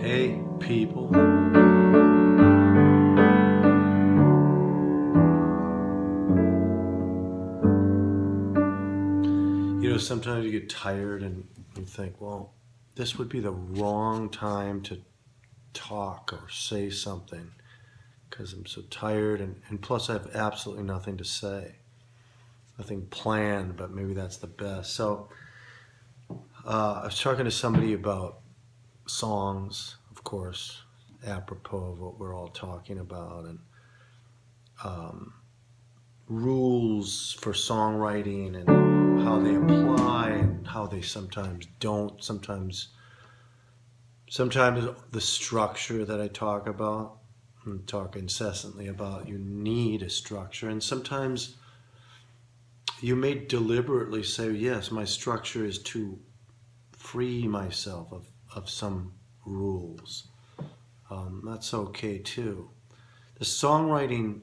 Hey, people. You know, sometimes you get tired and you think, well, this would be the wrong time to talk or say something because I'm so tired, and plus I have absolutely nothing to say. Nothing planned, but maybe that's the best. So I was talking to somebody about songs, of course, apropos of what we're all talking about, and rules for songwriting and how they apply and how they sometimes don't. Sometimes the structure that I talk about and talk incessantly about, you need a structure, and sometimes you may deliberately say, yes, my structure is to free myself of some rules. That's okay too. The songwriting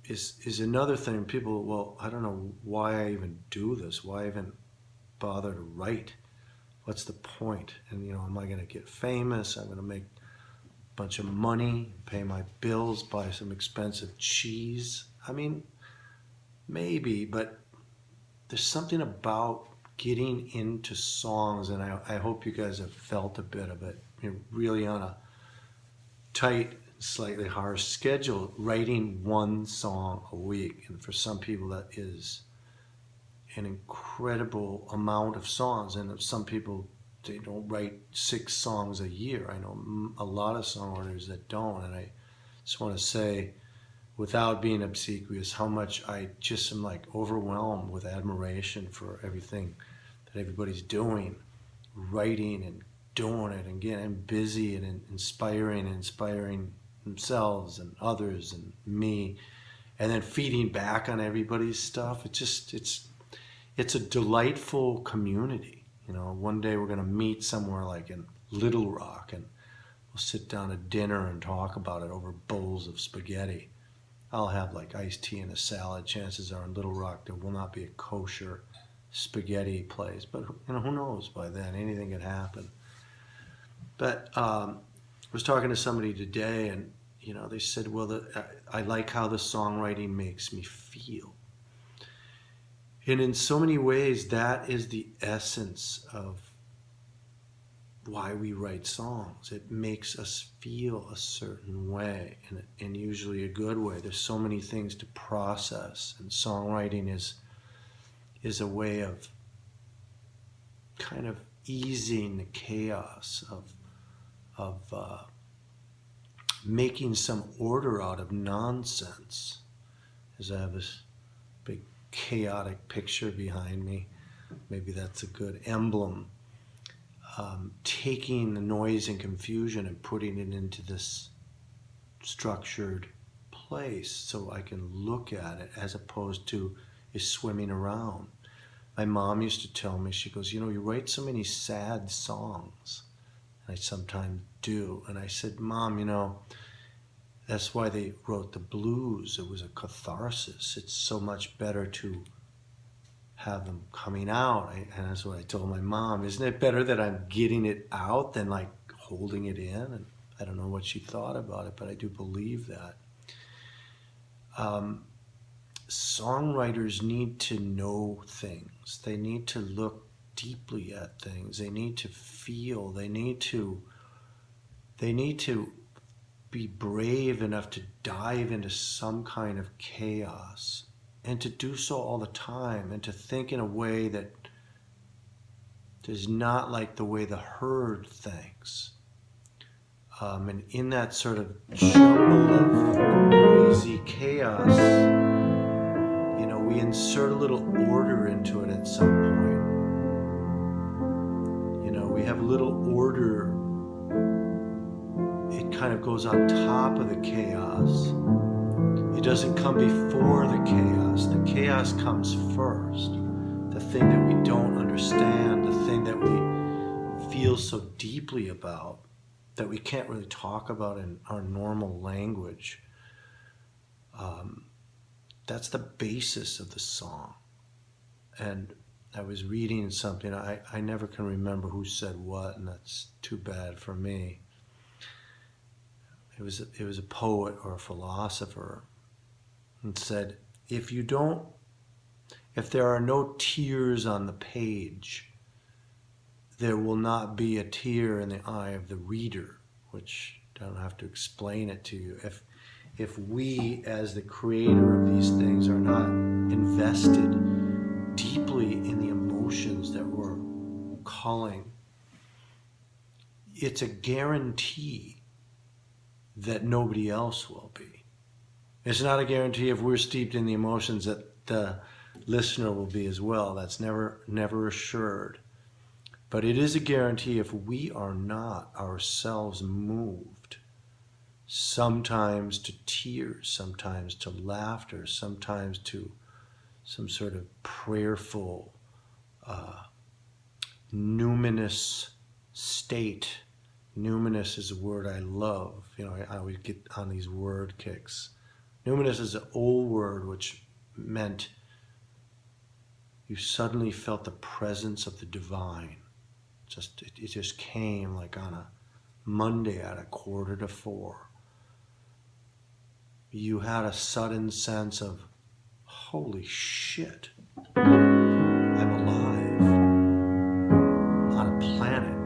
is another thing. People, well, I don't know why I even do this. Why even bother to write? What's the point? And, you know, am I going to get famous? I'm going to make a bunch of money, pay my bills, buy some expensive cheese. I mean, maybe, but there's something about getting into songs, and I hope you guys have felt a bit of it. You're really on a tight, slightly harsh schedule, writing one song a week. And for some people, that is an incredible amount of songs. And some people, they don't write 6 songs a year. I know a lot of songwriters that don't. And I just want to say, without being obsequious, how much I just am like overwhelmed with admiration for everything that everybody's doing, writing and doing it and getting busy and inspiring themselves and others and me, and then feeding back on everybody's stuff. It's a delightful community. You know, one day we're going to meet somewhere like in Little Rock, and we'll sit down at dinner and talk about it over bowls of spaghetti. I'll have like iced tea and a salad. Chances are in Little Rock there will not be a kosher spaghetti place, but you know, who knows? By then anything could happen. But I was talking to somebody today, and you know, they said, well, I like how the songwriting makes me feel. And in so many ways, that is the essence of why we write songs. It makes us feel a certain way, and usually a good way. There's so many things to process, and songwriting is a way of kind of easing the chaos of making some order out of nonsense. As I have this big chaotic picture behind me, maybe that's a good emblem. Taking the noise and confusion and putting it into this structured place so I can look at it as opposed to it swimming around. My mom used to tell me, she goes, you know, you write so many sad songs. And I sometimes do. And I said, Mom, you know, that's why they wrote the blues. It was a catharsis. It's so much better to have them coming out. And that's what I told my mom. Isn't it better that I'm getting it out than like holding it in? And I don't know what she thought about it, but I do believe that. Songwriters need to know things. They need to look deeply at things. They need to feel. They need to be brave enough to dive into some kind of chaos, and to do so all the time, and to think in a way that is not like the way the herd thinks. And in that sort of jumble of noisy chaos, you know, we insert a little order into it at some point. You know, we have a little order. It kind of goes on top of the chaos. It doesn't come before the chaos. The chaos comes first. The thing that we don't understand, the thing that we feel so deeply about, that we can't really talk about in our normal language. That's the basis of the song. And I was reading something. I never can remember who said what, and that's too bad for me. It was a poet or a philosopher, and said, if there are no tears on the page, there will not be a tear in the eye of the reader, which I don't have to explain it to you. If we, as the creator of these things, are not invested deeply in the emotions that we're calling, it's a guarantee that nobody else will be. It's not a guarantee if we're steeped in the emotions that the listener will be as well. That's never assured. But it is a guarantee if we are not ourselves moved, sometimes to tears, sometimes to laughter, sometimes to some sort of prayerful, numinous state. Numinous is a word I love. I always get on these word kicks. Numinous is an old word which meant you suddenly felt the presence of the divine. It just came like on a Monday at 3:45. You had a sudden sense of, holy shit, I'm alive on a planet.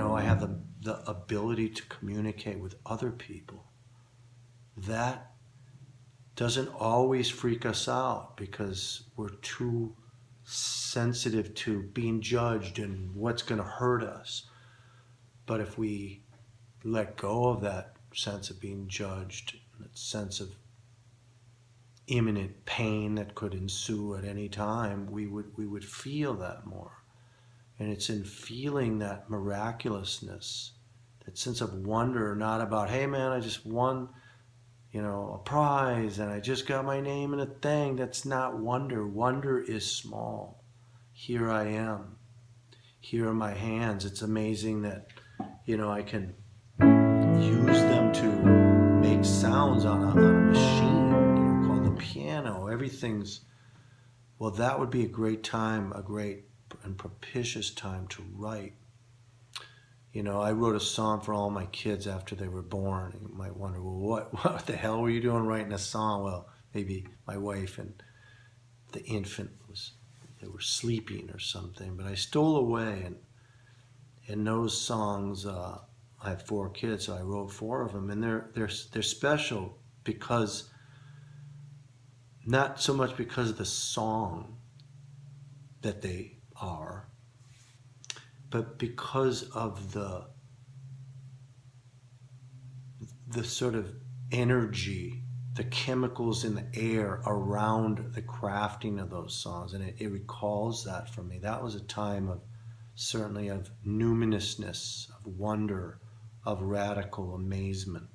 I have the ability to communicate with other people. That doesn't always freak us out because we're too sensitive to being judged and what's going to hurt us. But if we let go of that sense of being judged, that sense of imminent pain that could ensue at any time, we would feel that more. And it's in feeling that miraculousness, that sense of wonder, not about, hey man, I just won a prize and I just got my name in a thing. That's not wonder. Wonder is small. Here I am. Here are my hands. It's amazing that, I can use them to make sounds on a machine, called the piano. Well, that would be a great time, a great and propitious time to write. I wrote a song for all my kids after they were born. You might wonder, well, what the hell were you doing writing a song? Well, maybe my wife and the infant they were sleeping or something. But I stole away, and in those songs, I have 4 kids, so I wrote 4 of them, and they're special because not so much because of the song that they are, but because of the sort of energy, the chemicals in the air around the crafting of those songs. And it recalls that for me. That was a time of certainly of numinousness, of wonder, of radical amazement.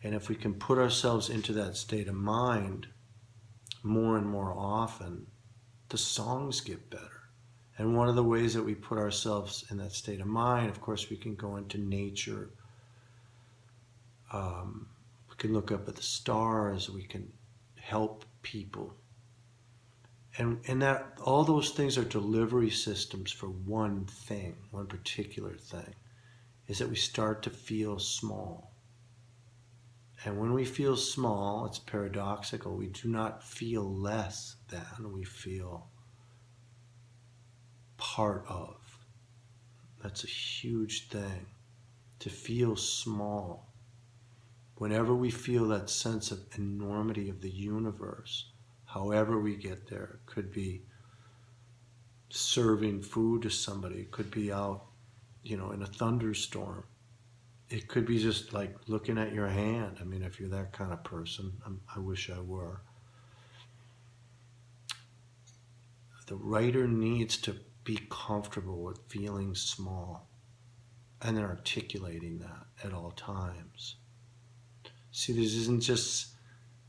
And if we can put ourselves into that state of mind more and more often, the songs get better. And one of the ways that we put ourselves in that state of mind, of course, we can go into nature. We can look up at the stars. We can help people. And that all those things are delivery systems for one thing, one particular thing, is that we start to feel small. And when we feel small, it's paradoxical. We do not feel less than, we feel part of. That's a huge thing, to feel small. Whenever we feel that sense of enormity of the universe, however we get there, it could be serving food to somebody, it could be out, in a thunderstorm. It could be just like looking at your hand. I mean, if you're that kind of person, I wish I were. The writer needs to be comfortable with feeling small and then articulating that at all times. See, this isn't just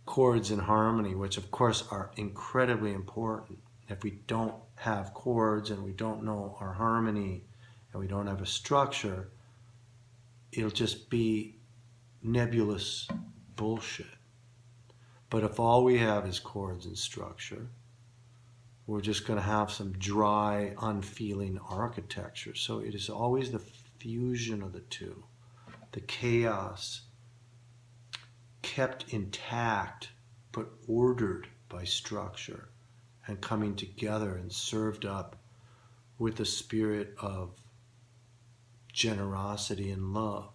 chords and harmony, which of course are incredibly important. If we don't have chords and we don't know our harmony and we don't have a structure, it'll just be nebulous bullshit. But if all we have is chords and structure, we're just going to have some dry, unfeeling architecture. So it is always the fusion of the two, the chaos kept intact but ordered by structure and coming together and served up with the spirit of generosity and love.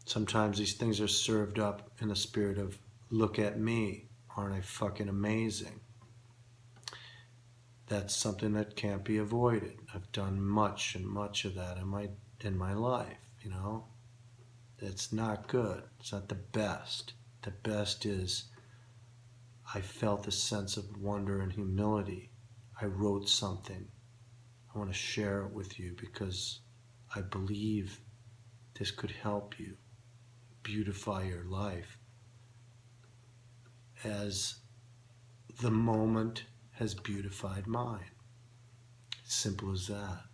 Sometimes these things are served up in the spirit of, look at me, aren't I fucking amazing? That's something that can't be avoided. I've done much and much of that in my life, you know. It's not good. It's not the best. The best is I felt a sense of wonder and humility. I wrote something. I want to share it with you because I believe this could help you beautify your life as the moment has beautified mine. It's simple as that.